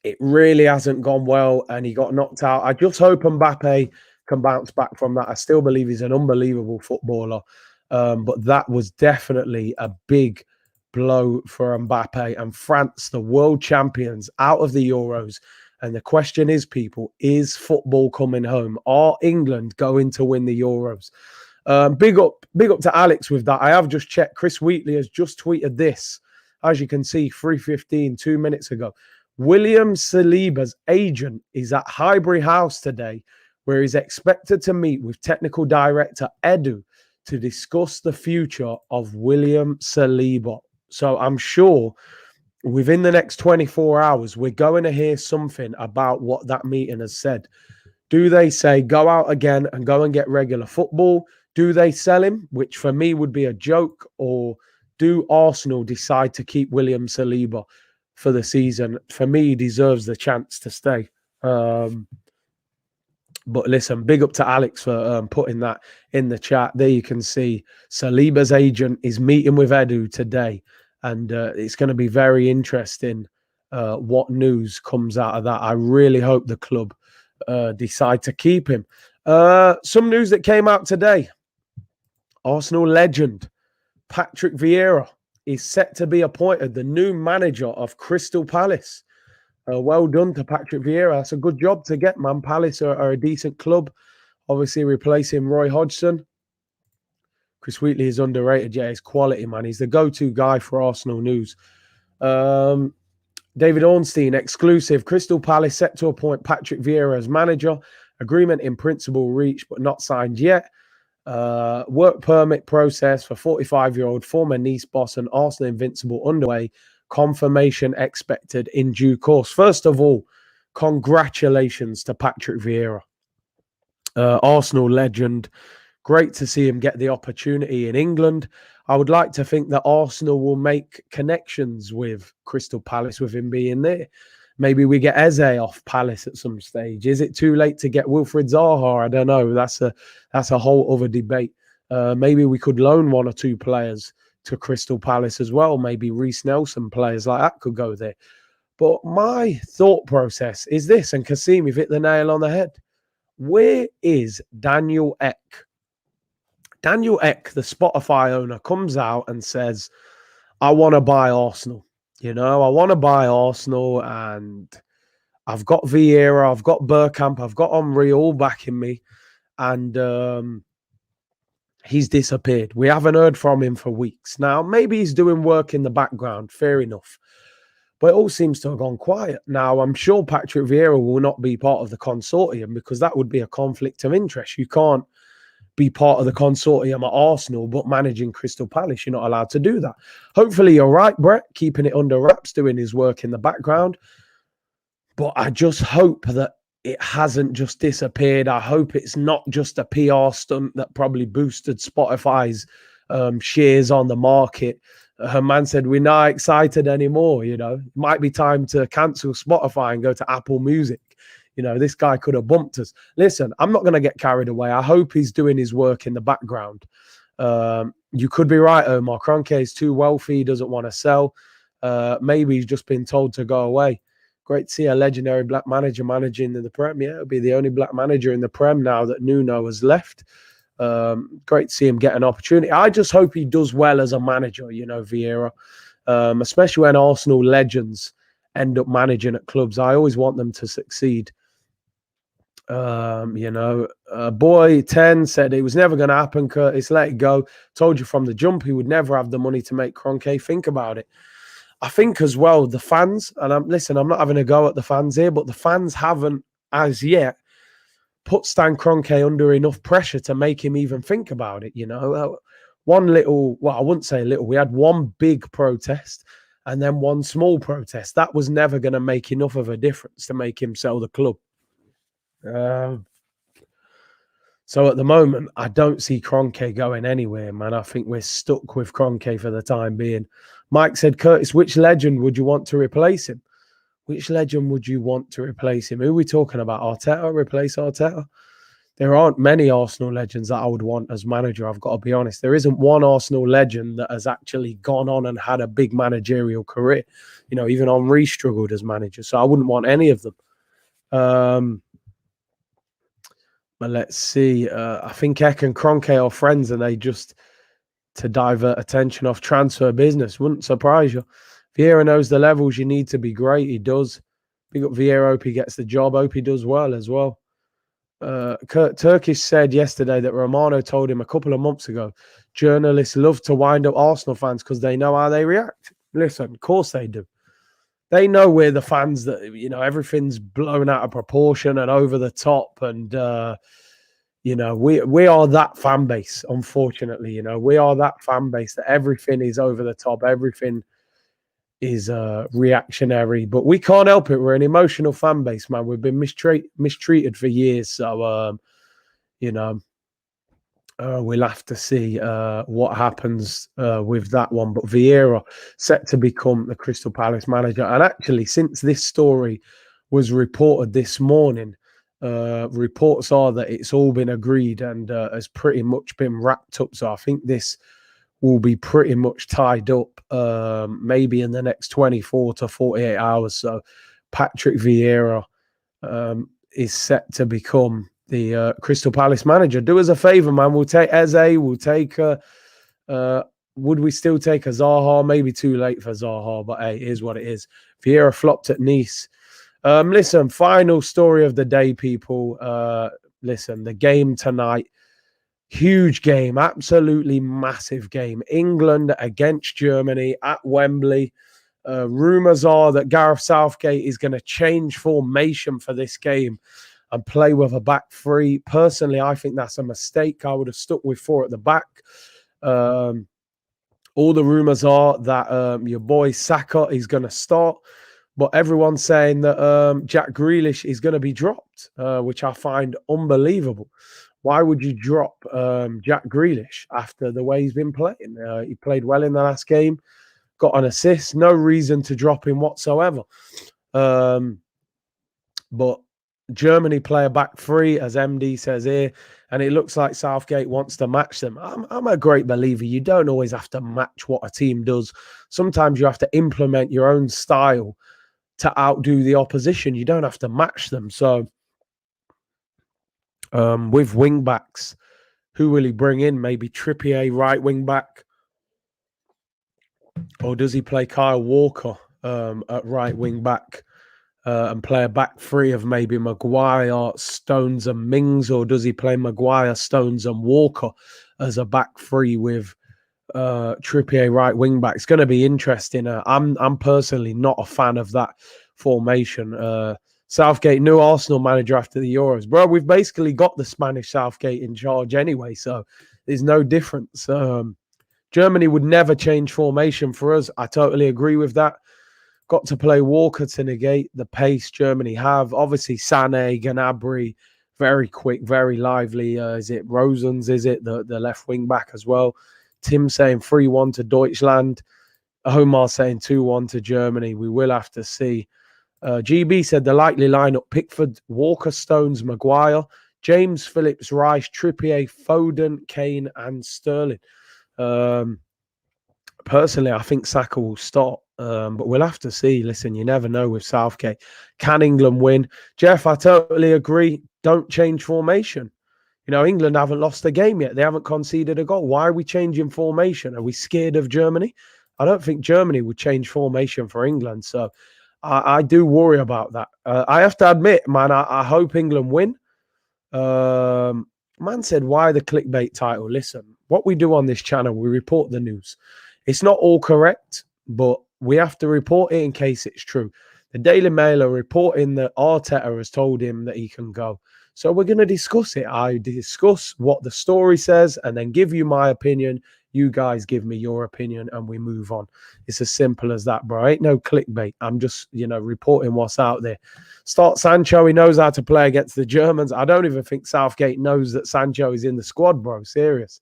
It really hasn't gone well, and he got knocked out. I just hope Mbappe can bounce back from that. I still believe he's an unbelievable footballer, but that was definitely a big blow for Mbappe and France, the world champions, out of the Euros. And the question is, people, is football coming home? Are England going to win the Euros? Big up to Alex with that. I have just checked. Chris Wheatley has just tweeted this, as you can see, 3:15, 2 minutes ago. William Saliba's agent is at Highbury House today, where he's expected to meet with technical director Edu to discuss the future of William Saliba. So I'm sure within the next 24 hours, we're going to hear something about what that meeting has said. Do they say go out again and go and get regular football? Do they sell him, which for me would be a joke? Or do Arsenal decide to keep William Saliba for the season? For me, he deserves the chance to stay. But listen, big up to Alex for putting that in the chat. There you can see Saliba's agent is meeting with Edu today. And it's going to be very interesting what news comes out of that. I really hope the club decide to keep him. Some news that came out today. Arsenal legend Patrick Vieira is set to be appointed the new manager of Crystal Palace. Well done to Patrick Vieira. That's a good job to get, man. Palace are a decent club. Obviously replacing Roy Hodgson. Chris Wheatley is underrated. Yeah, he's quality, man. He's the go-to guy for Arsenal news. David Ornstein, exclusive. Crystal Palace set to appoint Patrick Vieira as manager. Agreement in principle reached, but not signed yet. Work permit process for 45-year-old former Nice boss and Arsenal invincible underway. Confirmation expected in due course. First of all, congratulations to Patrick Vieira. Arsenal legend. Great to see him get the opportunity in England. I would like to think that Arsenal will make connections with Crystal Palace with him being there. Maybe we get Eze off Palace at some stage. Is it too late to get Wilfried Zaha? I don't know. That's a whole other debate. Maybe we could loan 1 or 2 players to Crystal Palace as well. Maybe Reece Nelson, players like that could go there. But my thought process is this, and Kasim, you've hit the nail on the head. Where is Daniel Ek? Daniel Ek, the Spotify owner, comes out and says, I want to buy Arsenal. You know, I want to buy Arsenal, and I've got Vieira, I've got Bergkamp, I've got Henry all backing me, and he's disappeared. We haven't heard from him for weeks. Now, maybe he's doing work in the background, fair enough, but it all seems to have gone quiet. Now, I'm sure Patrick Vieira will not be part of the consortium because that would be a conflict of interest. You can't be part of the consortium at Arsenal, but managing Crystal Palace, you're not allowed to do that. Hopefully you're right, Brett, keeping it under wraps, doing his work in the background. But I just hope that it hasn't just disappeared. I hope it's not just a PR stunt that probably boosted Spotify's shares on the market. Her man said, we're not excited anymore, you know. It might be time to cancel Spotify and go to Apple Music. You know, this guy could have bumped us. Listen, I'm not going to get carried away. I hope he's doing his work in the background. You could be right, Omar. Kroenke is too wealthy. He doesn't want to sell. Maybe he's just been told to go away. Great to see a legendary black manager managing in the Prem. Yeah, it'll be the only black manager in the Prem now that Nuno has left. Great to see him get an opportunity. I just hope he does well as a manager, you know, Vieira. Especially when Arsenal legends end up managing at clubs. I always want them to succeed. Boy 10 said it was never going to happen, Curtis. Let it go. Told you from the jump he would never have the money to make Kroenke. Think about it. I think as well, the fans, and I'm not having a go at the fans here, but the fans haven't as yet put Stan Kroenke under enough pressure to make him even think about it. You know, one little, well, I wouldn't say little. We had one big protest and then one small protest. That was never going to make enough of a difference to make him sell the club. So at the moment, I don't see Kroenke going anywhere, man. I think we're stuck with Kroenke for the time being. Mike said, Curtis, which legend would you want to replace him? which legend would you want to replace him? Who are we talking about? Arteta? Replace Arteta? There aren't many Arsenal legends that I would want as manager, I've got to be honest. There isn't one Arsenal legend that has actually gone on and had a big managerial career. You know, even Henry struggled as manager, so I wouldn't want any of them. But let's see. I think Ek and Kroenke are friends, and they just, to divert attention off transfer business, wouldn't surprise you. Vieira knows the levels you need to be great. He does. Big up Vieira. Hope he gets the job. Hope he does well as well. Kurt Turkish said yesterday that Romano told him a couple of months ago, journalists love to wind up Arsenal fans because they know how they react. Listen, of course they do. They know we're the fans that, you know, everything's blown out of proportion and over the top. And, you know, we are that fan base, unfortunately. You know, we are that fan base that everything is over the top. Everything is reactionary, but we can't help it. We're an emotional fan base, man. We've been mistreated for years. So, you know, we'll have to see what happens with that one. But Vieira set to become the Crystal Palace manager. And actually, since this story was reported this morning, reports are that it's all been agreed and has pretty much been wrapped up. So I think this will be pretty much tied up maybe in the next 24 to 48 hours. So Patrick Vieira is set to become the Crystal Palace manager. Do us a favour, man. We'll take Eze. We'll take would we still take a Zaha? Maybe too late for Zaha, but hey, it is what it is. Vieira flopped at Nice. Listen, final story of the day, people. Listen, the game tonight. Huge game, absolutely massive game. England against Germany at Wembley. Rumours are that Gareth Southgate is going to change formation for this game and play with a back three. Personally, I think that's a mistake. I would have stuck with 4 at the back. All the rumours are that your boy Saka is going to start, but everyone's saying that Jack Grealish is going to be dropped, which I find unbelievable. Why would you drop Jack Grealish after the way he's been playing? He played well in the last game, got an assist. No reason to drop him whatsoever. But Germany play a back three, as MD says here, and it looks like Southgate wants to match them. I'm a great believer. You don't always have to match what a team does. Sometimes you have to implement your own style to outdo the opposition. You don't have to match them. So, with wing backs, who will he bring in? Maybe Trippier, right wing back, or does he play Kyle Walker at right wing back and play a back three of maybe Maguire, Stones, and Mings, or does he play Maguire, Stones, and Walker as a back three with Trippier right wing back? It's going to be interesting. I'm personally not a fan of that formation. Southgate, new Arsenal manager after the Euros. Bro, we've basically got the Spanish Southgate in charge anyway, so there's no difference. Germany would never change formation for us. I totally agree with that. Got to play Walker to negate the pace Germany have. Obviously, Sané, Gnabry, very quick, very lively. Is it Rosens? Is it the left wing back as well? Tim saying 3-1 to Deutschland. Omar saying 2-1 to Germany. We will have to see. GB said the likely lineup: Pickford, Walker, Stones, Maguire, James, Phillips, Rice, Trippier, Foden, Kane, and Sterling. Personally, I think Saka will start, but we'll have to see. Listen, you never know with Southgate. Can England win? Jeff, I totally agree. Don't change formation. You know, England haven't lost a game yet. They haven't conceded a goal. Why are we changing formation? Are we scared of Germany? I don't think Germany would change formation for England. So I do worry about that. I have to admit, man, I hope England win. Man said, why the clickbait title? Listen, what we do on this channel, we report the news. It's not all correct, but we have to report it in case it's true. The Daily Mail are reporting that Arteta has told him that he can go. So we're going to discuss it. I discuss what the story says and then give you my opinion. You guys give me your opinion and we move on. It's as simple as that, bro. Ain't no clickbait. I'm just, you know, reporting what's out there. Start Sancho. He knows how to play against the Germans. I don't even think Southgate knows that Sancho is in the squad, bro. Serious.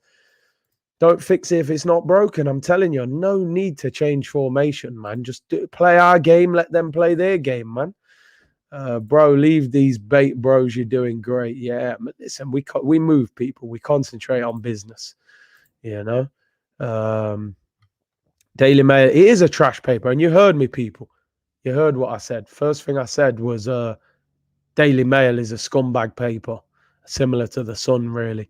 Don't fix it if it's not broken. I'm telling you, no need to change formation, man. Just play our game. Let them play their game, man. Bro, leave these bait bros. You're doing great. Yeah, listen, we move people. We concentrate on business. You know, Daily Mail. It is a trash paper, and you heard me, people. You heard what I said. First thing I said was Daily Mail is a scumbag paper, similar to the Sun, really.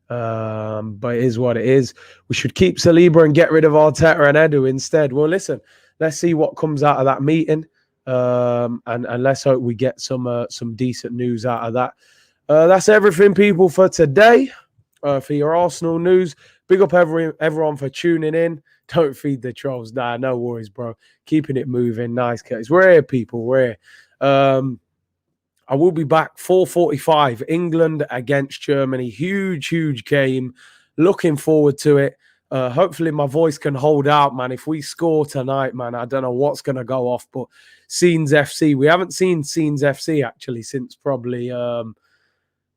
But it is what it is. We should keep Saliba and get rid of Arteta and Edu instead. Well, listen, let's see what comes out of that meeting. And let's hope we get some decent news out of that. That's everything, people, for today. For your Arsenal news, big up everyone for tuning in. Don't feed the trolls. Nah, no worries, bro. Keeping it moving. Nice, Curtis. We're here, people. We're here. I will be back 4:45. England against Germany. Huge game. Looking forward to it. Hopefully my voice can hold out, man. If we score tonight, man, I don't know what's going to go off. But Scenes FC, we haven't seen Scenes FC actually since probably,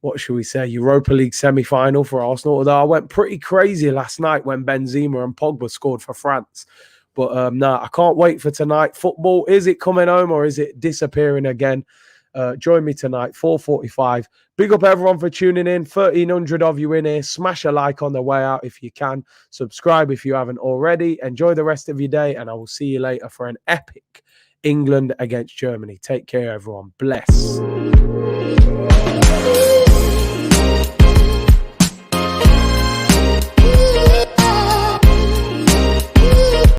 what should we say, Europa League semi-final for Arsenal. Although I went pretty crazy last night when Benzema and Pogba scored for France. But I can't wait for tonight. Football, is it coming home or is it disappearing again? Join me tonight, 4:45. Big up everyone for tuning in. 1,300 of you in here. Smash a like on the way out if you can. Subscribe if you haven't already. Enjoy the rest of your day, and I will see you later for an epic England against Germany. Take care, everyone. Bless.